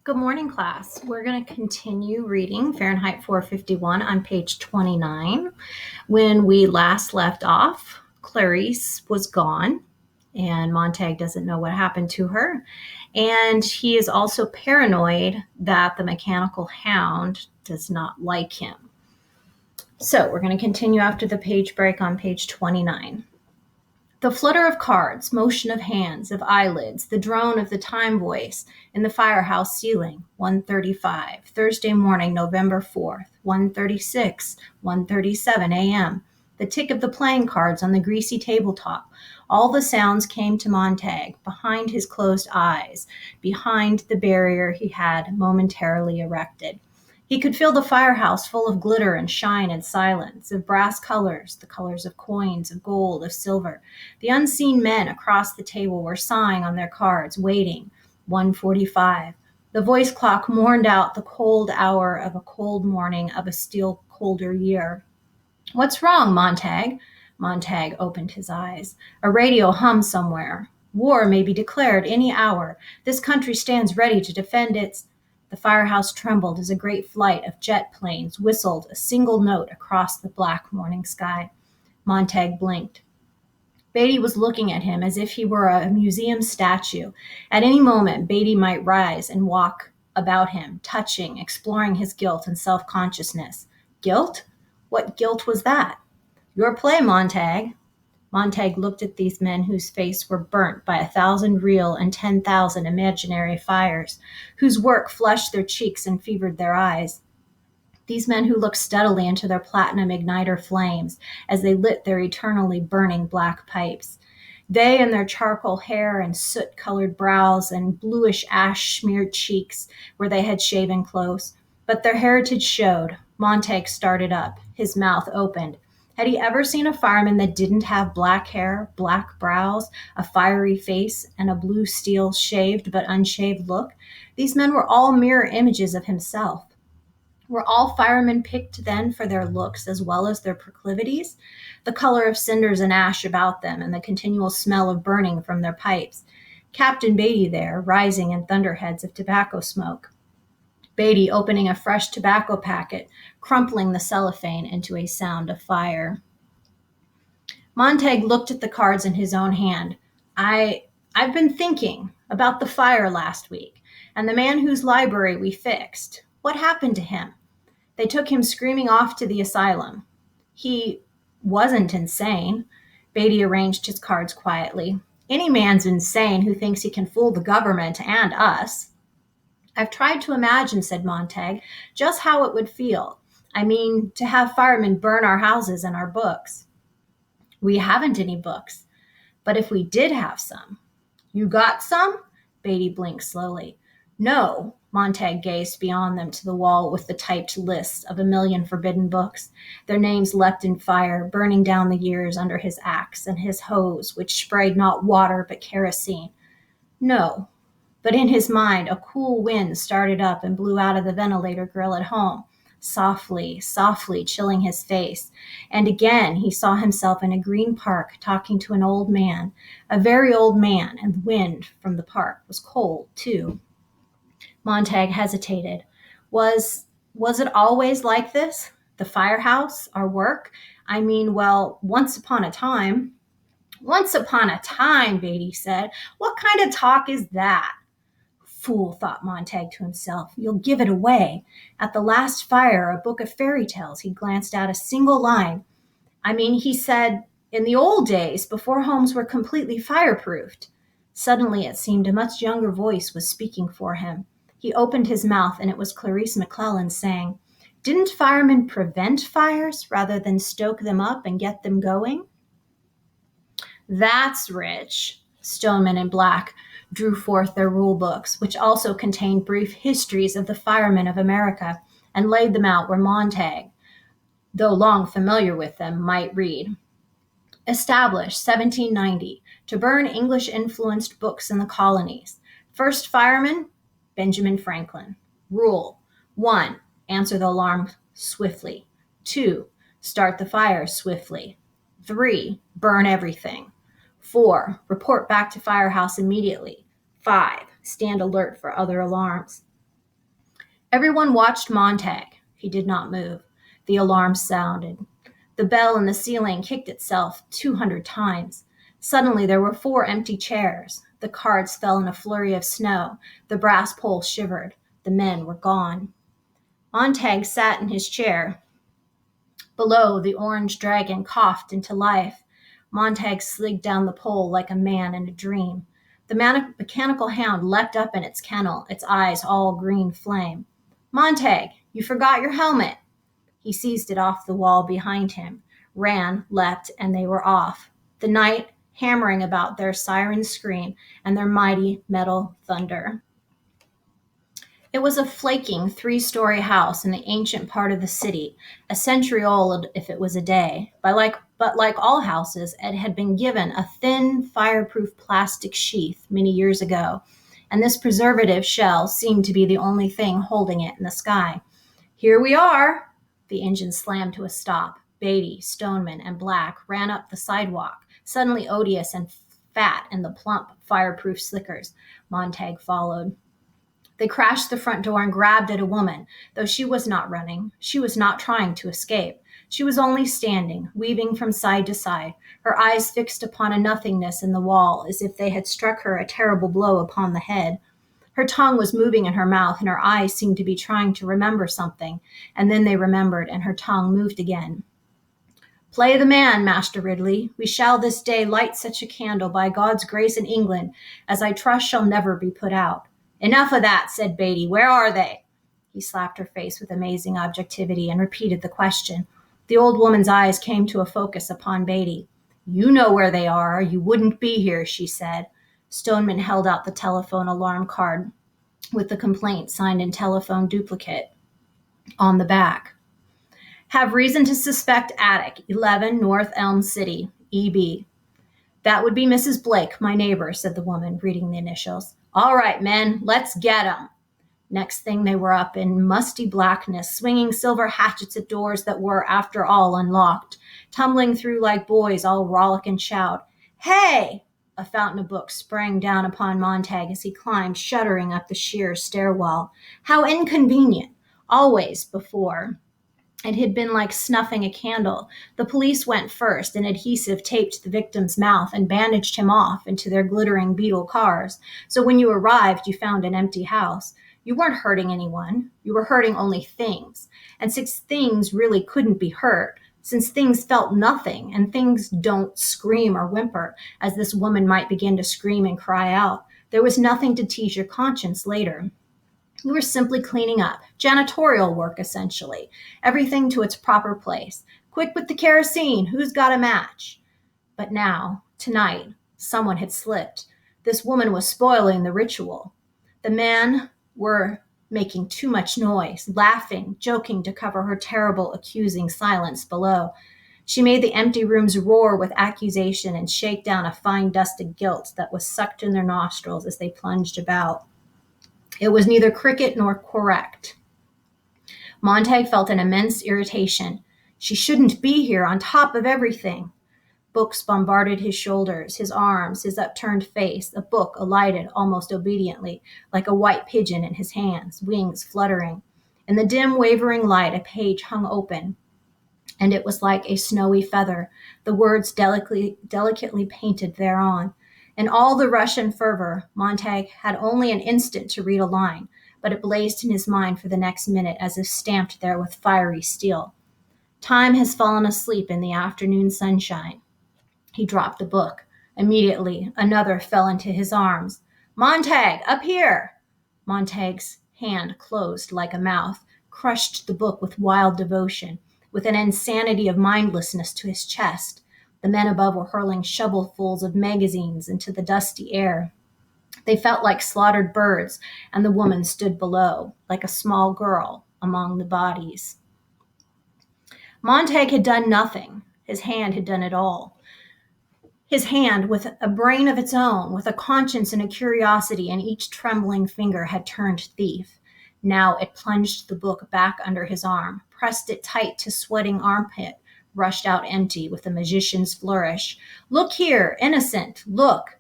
Good morning, class. We're going to continue reading Fahrenheit 451 on page 29. When we last left off, Clarice was gone, and Montag doesn't know what happened to her. And he is also paranoid that the mechanical hound does not like him. So we're going to continue after the page break on page 29. The flutter of cards, motion of hands, of eyelids, the drone of the time voice in the firehouse ceiling, 1:35, Thursday morning, November 4th, 1:36, 1:37 a.m., the tick of the playing cards on the greasy tabletop. All the sounds came to Montag, behind his closed eyes, behind the barrier he had momentarily erected. He could feel the firehouse full of glitter and shine and silence, of brass colors, the colors of coins, of gold, of silver. The unseen men across the table were sighing on their cards, waiting. 1:45. The voice clock mourned out the cold hour of a cold morning of a still colder year. What's wrong, Montag? Montag opened his eyes. A radio hummed somewhere. War may be declared any hour. This country stands ready to defend its... The firehouse trembled as a great flight of jet planes whistled a single note across the black morning sky. Montag blinked. Beatty was looking at him as if he were a museum statue. At any moment, Beatty might rise and walk about him, touching, exploring his guilt and self-consciousness. Guilt? What guilt was that? Your play, Montag. Montag looked at these men whose faces were burnt by 1,000 real and 10,000 imaginary fires, whose work flushed their cheeks and fevered their eyes. These men who looked steadily into their platinum igniter flames as they lit their eternally burning black pipes. They and their charcoal hair and soot-colored brows and bluish ash-smeared cheeks where they had shaven close. But their heritage showed. Montag started up, his mouth opened. Had he ever seen a fireman that didn't have black hair, black brows, a fiery face, and a blue steel shaved but unshaved look? These men were all mirror images of himself. Were all firemen picked then for their looks as well as their proclivities? The color of cinders and ash about them, and the continual smell of burning from their pipes. Captain Beatty there, rising in thunderheads of tobacco smoke. Beatty opening a fresh tobacco packet, crumpling the cellophane into a sound of fire. Montag looked at the cards in his own hand. I've been thinking about the fire last week, and the man whose library we fixed. What happened to him? They took him screaming off to the asylum. He wasn't insane. Beatty arranged his cards quietly. Any man's insane who thinks he can fool the government and us. I've tried to imagine, said Montag, just how it would feel. I mean, to have firemen burn our houses and our books. We haven't any books. But if we did have some. You got some? Beatty blinked slowly. No. Montag gazed beyond them to the wall with the typed lists of 1,000,000 forbidden books. Their names leapt in fire, burning down the years under his axe and his hose, which sprayed not water but kerosene. No. But in his mind, a cool wind started up and blew out of the ventilator grill at home, softly, softly chilling his face. And again he saw himself in a green park talking to an old man, a very old man, and the wind from the park was cold, too. Montag hesitated. Was it always like this? The firehouse? Our work? I mean, well, once upon a time. Once upon a time, Beatty said. What kind of talk is that? Fool, thought Montag to himself. You'll give it away. At the last fire, a book of fairy tales, he glanced out a single line. I mean, he said, in the old days, before homes were completely fireproofed. Suddenly it seemed a much younger voice was speaking for him. He opened his mouth, and it was Clarice McClellan saying, Didn't firemen prevent fires rather than stoke them up and get them going? That's rich. Stonemen in black drew forth their rule books, which also contained brief histories of the firemen of America, and laid them out where Montag, though long familiar with them, might read. Established 1790 to burn English-influenced books in the colonies. First fireman, Benjamin Franklin. Rule: 1. Answer the alarm swiftly. 2. Start the fire swiftly. 3. Burn everything. 4. Report back to firehouse immediately. 5. Stand alert for other alarms. Everyone watched Montag. He did not move. The alarm sounded. The bell in the ceiling kicked itself 200 times. Suddenly there were 4 empty chairs. The cards fell in a flurry of snow. The brass pole shivered. The men were gone. Montag sat in his chair. Below, the orange dragon coughed into life. Montag slid down the pole like a man in a dream. The mechanical hound leapt up in its kennel, its eyes all green flame. Montag, you forgot your helmet. He seized it off the wall behind him, ran, leapt, and they were off. The night hammering about their siren scream and their mighty metal thunder. It was a flaking 3-story house in the ancient part of the city, a century old if it was a day. But like all houses, it had been given a thin, fireproof plastic sheath many years ago, and this preservative shell seemed to be the only thing holding it in the sky. Here we are! The engine slammed to a stop. Beatty, Stoneman, and Black ran up the sidewalk, suddenly odious and fat in the plump, fireproof slickers. Montag followed. They crashed the front door and grabbed at a woman, though she was not running. She was not trying to escape. She was only standing, weaving from side to side, her eyes fixed upon a nothingness in the wall, as if they had struck her a terrible blow upon the head. Her tongue was moving in her mouth, and her eyes seemed to be trying to remember something, and then they remembered, and her tongue moved again. Play the man, Master Ridley. We shall this day light such a candle by God's grace in England as I trust shall never be put out. Enough of that, said Beatty. Where are they? He slapped her face with amazing objectivity and repeated the question. The old woman's eyes came to a focus upon Beatty. You know where they are. You wouldn't be here, she said. Stoneman held out the telephone alarm card with the complaint signed in telephone duplicate on the back. Have reason to suspect attic, 11 North Elm City, EB. That would be Mrs. Blake, my neighbor, said the woman, reading the initials. All right, men, let's get 'em. Next thing they were up in musty blackness, swinging silver hatchets at doors that were, after all, unlocked, tumbling through like boys, all rollick and shout. Hey! A fountain of books sprang down upon Montag as he climbed, shuddering, up the sheer stairwell. How inconvenient! Always, before, it had been like snuffing a candle. The police went first, and adhesive taped the victim's mouth and bandaged him off into their glittering beetle cars. So when you arrived, you found an empty house. You weren't hurting anyone. You were hurting only things. And since things really couldn't be hurt, since things felt nothing, and things don't scream or whimper, as this woman might begin to scream and cry out, there was nothing to tease your conscience later. You were simply cleaning up, janitorial work essentially, everything to its proper place. Quick with the kerosene, who's got a match? But now, tonight, someone had slipped. This woman was spoiling the ritual. The men were making too much noise, laughing, joking to cover her terrible, accusing silence below. She made the empty rooms roar with accusation and shake down a fine dust of guilt that was sucked in their nostrils as they plunged about. It was neither cricket nor correct. Montag felt an immense irritation. She shouldn't be here on top of everything. Books bombarded his shoulders, his arms, his upturned face. A book alighted almost obediently, like a white pigeon in his hands, wings fluttering. In the dim, wavering light, a page hung open, and it was like a snowy feather, the words delicately painted thereon. In all the rush and fervor, Montag had only an instant to read a line, but it blazed in his mind for the next minute as if stamped there with fiery steel. Time has fallen asleep in the afternoon sunshine. He dropped the book. Immediately, another fell into his arms. Montag, up here! Montag's hand closed like a mouth, crushed the book with wild devotion, with an insanity of mindlessness to his chest. The men above were hurling shovelfuls of magazines into the dusty air. They felt like slaughtered birds, and the woman stood below, like a small girl among the bodies. Montag had done nothing. His hand had done it all. His hand, with a brain of its own, with a conscience and a curiosity in each trembling finger, had turned thief. Now it plunged the book back under his arm, pressed it tight to sweating armpit, rushed out empty with a magician's flourish. Look here, innocent, look!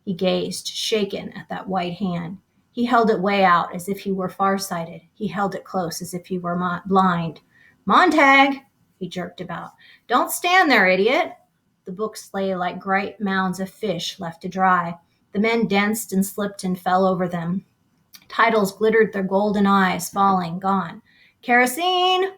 He gazed, shaken, at that white hand. He held it way out as if he were farsighted. He held it close as if he were blind. Montag, he jerked about. Don't stand there, idiot. The books lay like great mounds of fish left to dry. The men danced and slipped and fell over them. Titles glittered their golden eyes, falling, gone. Kerosene!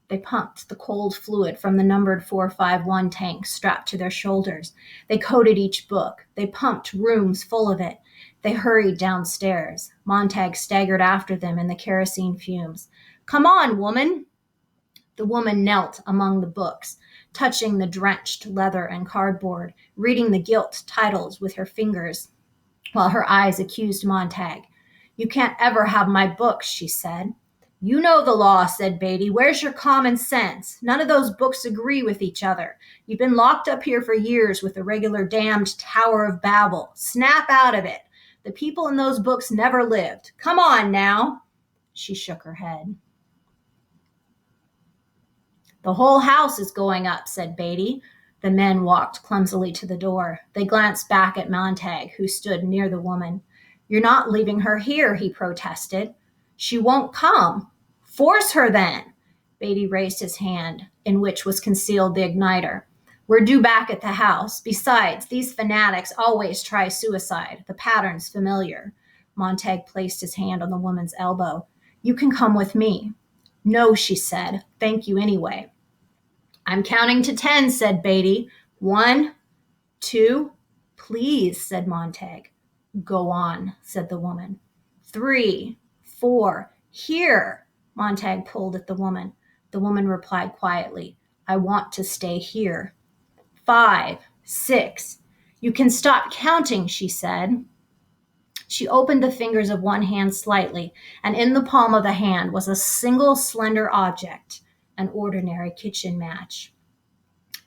They pumped the cold fluid from the numbered 451 tanks strapped to their shoulders. They coated each book. They pumped rooms full of it. They hurried downstairs. Montag staggered after them in the kerosene fumes. Come on, woman! The woman knelt among the books, touching the drenched leather and cardboard, reading the gilt titles with her fingers, while her eyes accused Montag. You can't ever have my books, she said. You know the law, said Beatty. Where's your common sense? None of those books agree with each other. You've been locked up here for years with a regular damned Tower of Babel. Snap out of it. The people in those books never lived. Come on now. She shook her head. The whole house is going up, said Beatty. The men walked clumsily to the door. They glanced back at Montag, who stood near the woman. You're not leaving her here, he protested. She won't come. Force her then. Beatty raised his hand, in which was concealed the igniter. We're due back at the house. Besides, these fanatics always try suicide. The pattern's familiar. Montag placed his hand on the woman's elbow. You can come with me. No, she said. Thank you anyway. I'm counting to 10, said Beatty. 1, 2, please, said Montag. Go on, said the woman. 3, 4, here. Montag pulled at the woman. The woman replied quietly, I want to stay here. 5, 6. You can stop counting, she said. She opened the fingers of one hand slightly, and in the palm of the hand was a single slender object, an ordinary kitchen match.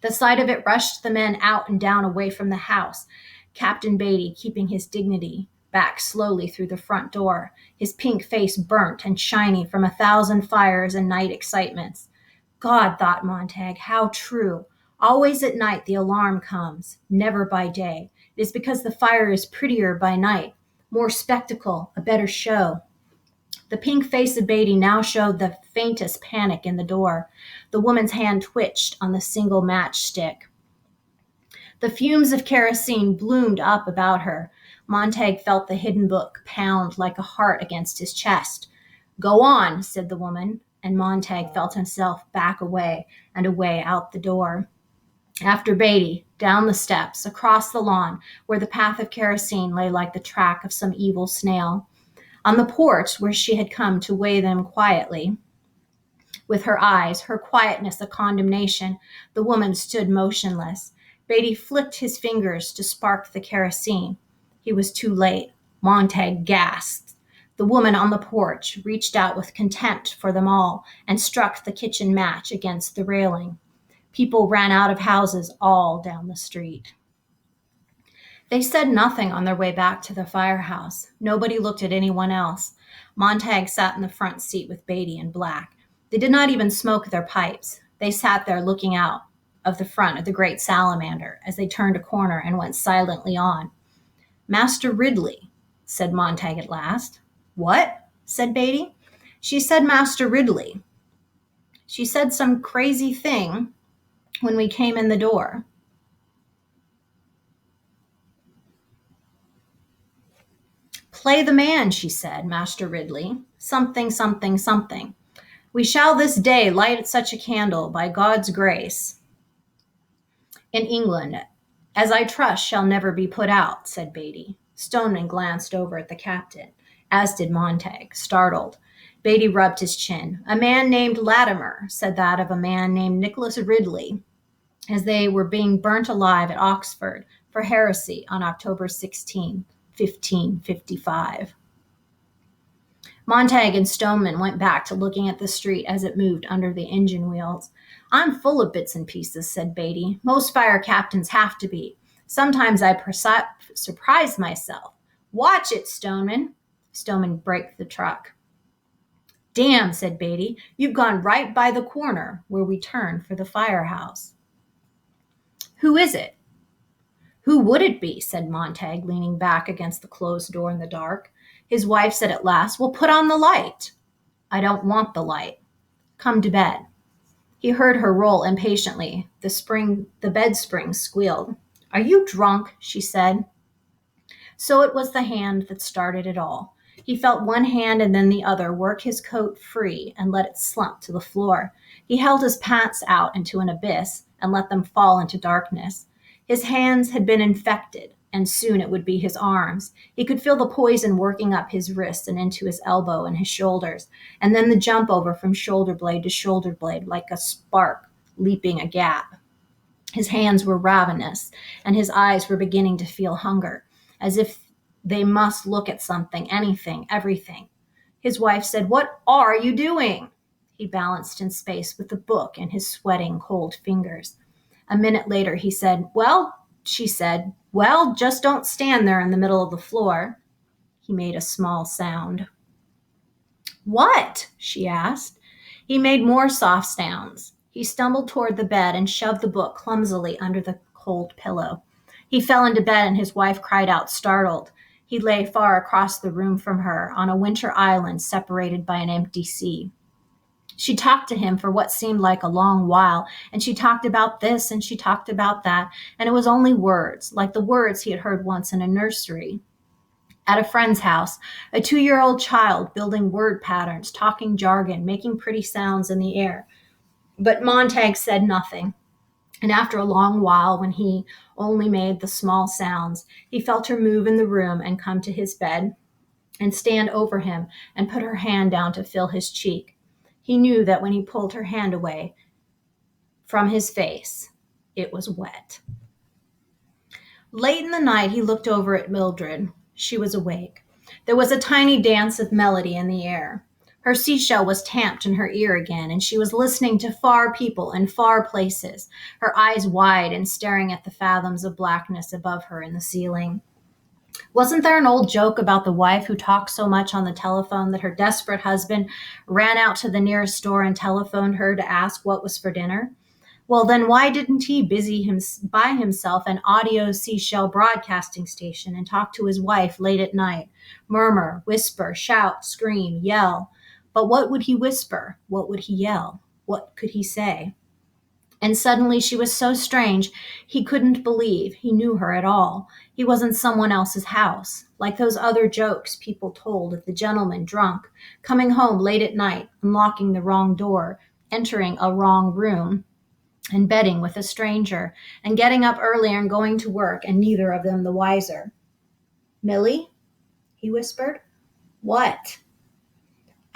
The sight of it rushed the men out and down away from the house, Captain Beatty keeping his dignity, back slowly through the front door, his pink face burnt and shiny from 1,000 fires and night excitements. God, thought Montag, how true. Always at night the alarm comes, never by day. It is because the fire is prettier by night, more spectacle, a better show. The pink face of Beatty now showed the faintest panic in the door. The woman's hand twitched on the single matchstick. The fumes of kerosene bloomed up about her. Montag felt the hidden book pound like a heart against his chest. Go on, said the woman, and Montag felt himself back away and away out the door. After Beatty, down the steps, across the lawn, where the path of kerosene lay like the track of some evil snail. On the porch, where she had come to weigh them quietly, with her eyes, her quietness a condemnation, the woman stood motionless. Beatty flicked his fingers to spark the kerosene. He was too late. Montag gasped. The woman on the porch reached out with contempt for them all and struck the kitchen match against the railing. People ran out of houses all down the street. They said nothing on their way back to the firehouse. Nobody looked at anyone else. Montag sat in the front seat with Beatty and Black. They did not even smoke their pipes. They sat there looking out of the front of the great salamander as they turned a corner and went silently on. Master Ridley, said Montag at last. What? Said Beatty. She said Master Ridley. She said some crazy thing when we came in the door. Play the man, she said, Master Ridley. Something, something, something. We shall this day light such a candle, by God's grace, in England, as I trust shall never be put out, said Beatty. Stoneman glanced over at the captain, as did Montag, startled. Beatty rubbed his chin. A man named Latimer said that of a man named Nicholas Ridley, as they were being burnt alive at Oxford for heresy on October 16, 1555. Montag and Stoneman went back to looking at the street as it moved under the engine wheels. I'm full of bits and pieces, said Beatty. Most fire captains have to be. Sometimes I surprise myself. Watch it, Stoneman. Stoneman braked the truck. Damn, said Beatty, you've gone right by the corner where we turned for the firehouse. Who is it? Who would it be? Said Montag, leaning back against the closed door in the dark. His wife said at last, "Well, put on the light." "I don't want the light. Come to bed." He heard her roll impatiently. The bed spring squealed. "Are you drunk?" she said. So it was the hand that started it all. He felt one hand and then the other work his coat free and let it slump to the floor. He held his pants out into an abyss and let them fall into darkness. His hands had been infected, and soon it would be his arms. He could feel the poison working up his wrists and into his elbow and his shoulders, and then the jump over from shoulder blade to shoulder blade like a spark leaping a gap. His hands were ravenous, and his eyes were beginning to feel hunger, as if they must look at something, anything, everything. His wife said, "What are you doing?" He balanced in space with the book in his sweating, cold fingers. A minute later, he said, she said, "Well, just don't stand there in the middle of the floor." He made a small sound. "What?" she asked. He made more soft sounds. He stumbled toward the bed and shoved the book clumsily under the cold pillow. He fell into bed and his wife cried out, startled. He lay far across the room from her, on a winter island separated by an empty sea. She talked to him for what seemed like a long while, and she talked about this and she talked about that, and it was only words, like the words he had heard once in a nursery. At a friend's house, a 2-year-old child building word patterns, talking jargon, making pretty sounds in the air. But Montag said nothing, and after a long while, when he only made the small sounds, he felt her move in the room and come to his bed and stand over him and put her hand down to feel his cheek. He knew that when he pulled her hand away from his face, it was wet. Late in the night, he looked over at Mildred. She was awake. There was a tiny dance of melody in the air. Her seashell was tamped in her ear again, and she was listening to far people and far places, her eyes wide and staring at the fathoms of blackness above her in the ceiling. Wasn't there an old joke about the wife who talked so much on the telephone that her desperate husband ran out to the nearest store and telephoned her to ask what was for dinner? Well, then why didn't he buy himself an audio seashell broadcasting station and talk to his wife late at night? Murmur, whisper, shout, scream, yell. But what would he whisper? What would he yell? What could he say? And suddenly she was so strange, he couldn't believe he knew her at all. He was in someone else's house, like those other jokes people told of the gentleman drunk, coming home late at night, unlocking the wrong door, entering a wrong room, and bedding with a stranger, and getting up earlier and going to work, and neither of them the wiser. "Millie?" he whispered. "What?"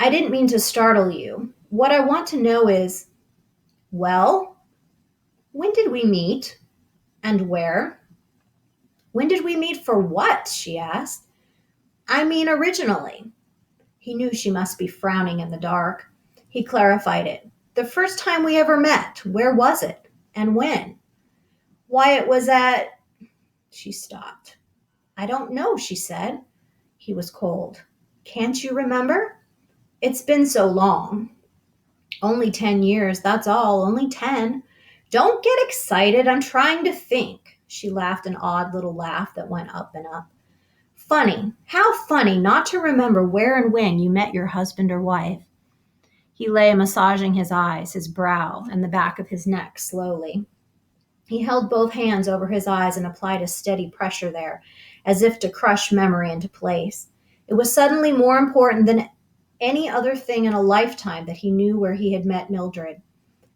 "I didn't mean to startle you. What I want to know is, well, when did we meet? And where?" "When did we meet for what?" she asked. "I mean originally." He knew she must be frowning in the dark. He clarified it. "The first time we ever met, where was it? And when?" "Why, it was at—" She stopped. "I don't know," she said. He was cold. "Can't you remember?" "It's been so long." "Only 10 years, that's all, only 10. Don't get excited, I'm trying to think." She laughed an odd little laugh that went up and up. "Funny, how funny not to remember where and when you met your husband or wife." He lay massaging his eyes, his brow, and the back of his neck slowly. He held both hands over his eyes and applied a steady pressure there, as if to crush memory into place. It was suddenly more important than any other thing in a lifetime that he knew where he had met Mildred.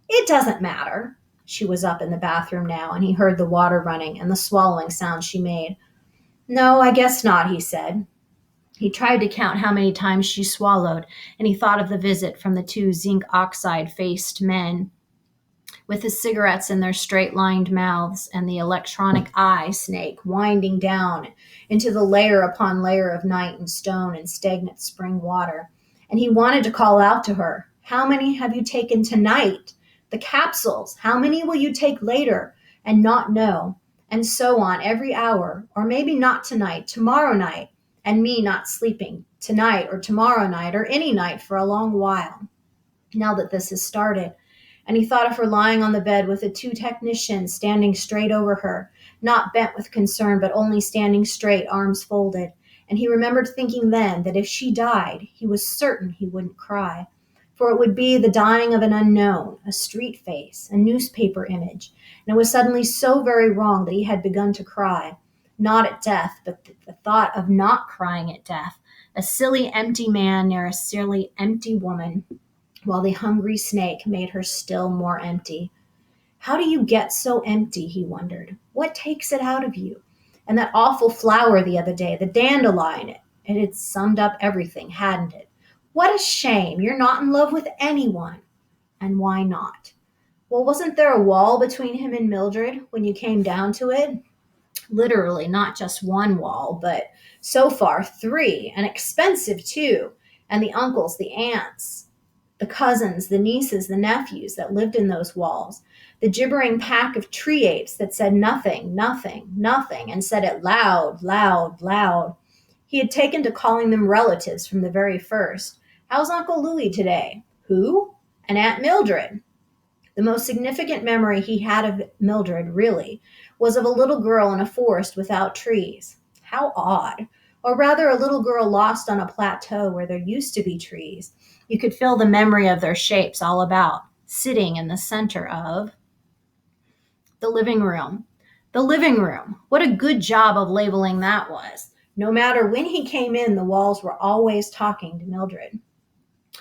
"It doesn't matter." She was up in the bathroom now, and he heard the water running and the swallowing sound she made. "No, I guess not," he said. He tried to count how many times she swallowed, and he thought of the visit from the 2 zinc oxide-faced men with the cigarettes in their straight-lined mouths and the electronic eye snake winding down into the layer upon layer of night and stone and stagnant spring water. And he wanted to call out to her, "How many have you taken tonight? The capsules, how many will you take later?" And not know. And so on every hour, or maybe not tonight, tomorrow night, and me not sleeping tonight or tomorrow night or any night for a long while, now that this has started. And he thought of her lying on the bed with the 2 technicians standing straight over her, not bent with concern, but only standing straight, arms folded. And he remembered thinking then that if she died, he was certain he wouldn't cry, for it would be the dying of an unknown, a street face, a newspaper image, and it was suddenly so very wrong that he had begun to cry, not at death, but the thought of not crying at death, a silly empty man near a silly empty woman, while the hungry snake made her still more empty. How do you get so empty? He wondered. What takes it out of you? And that awful flower the other day, the dandelion, it had summed up everything, hadn't it? What a shame. You're not in love with anyone. And why not? Well, wasn't there a wall between him and Mildred when you came down to it? Literally, not just one wall, but so far three, and expensive too. And the uncles, the aunts, the cousins, the nieces, the nephews that lived in those walls, the gibbering pack of tree apes that said nothing, nothing, nothing, and said it loud, loud, loud. He had taken to calling them relatives from the very first. How's Uncle Louis today? Who? And Aunt Mildred. The most significant memory he had of Mildred, really, was of a little girl in a forest without trees. How odd. Or rather, a little girl lost on a plateau where there used to be trees. You could feel the memory of their shapes all about, sitting in the center of the living room. The living room. What a good job of labeling that was. No matter when he came in, the walls were always talking to Mildred.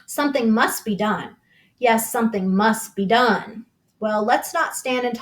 Something must be done. Yes, something must be done. Well, let's not stand and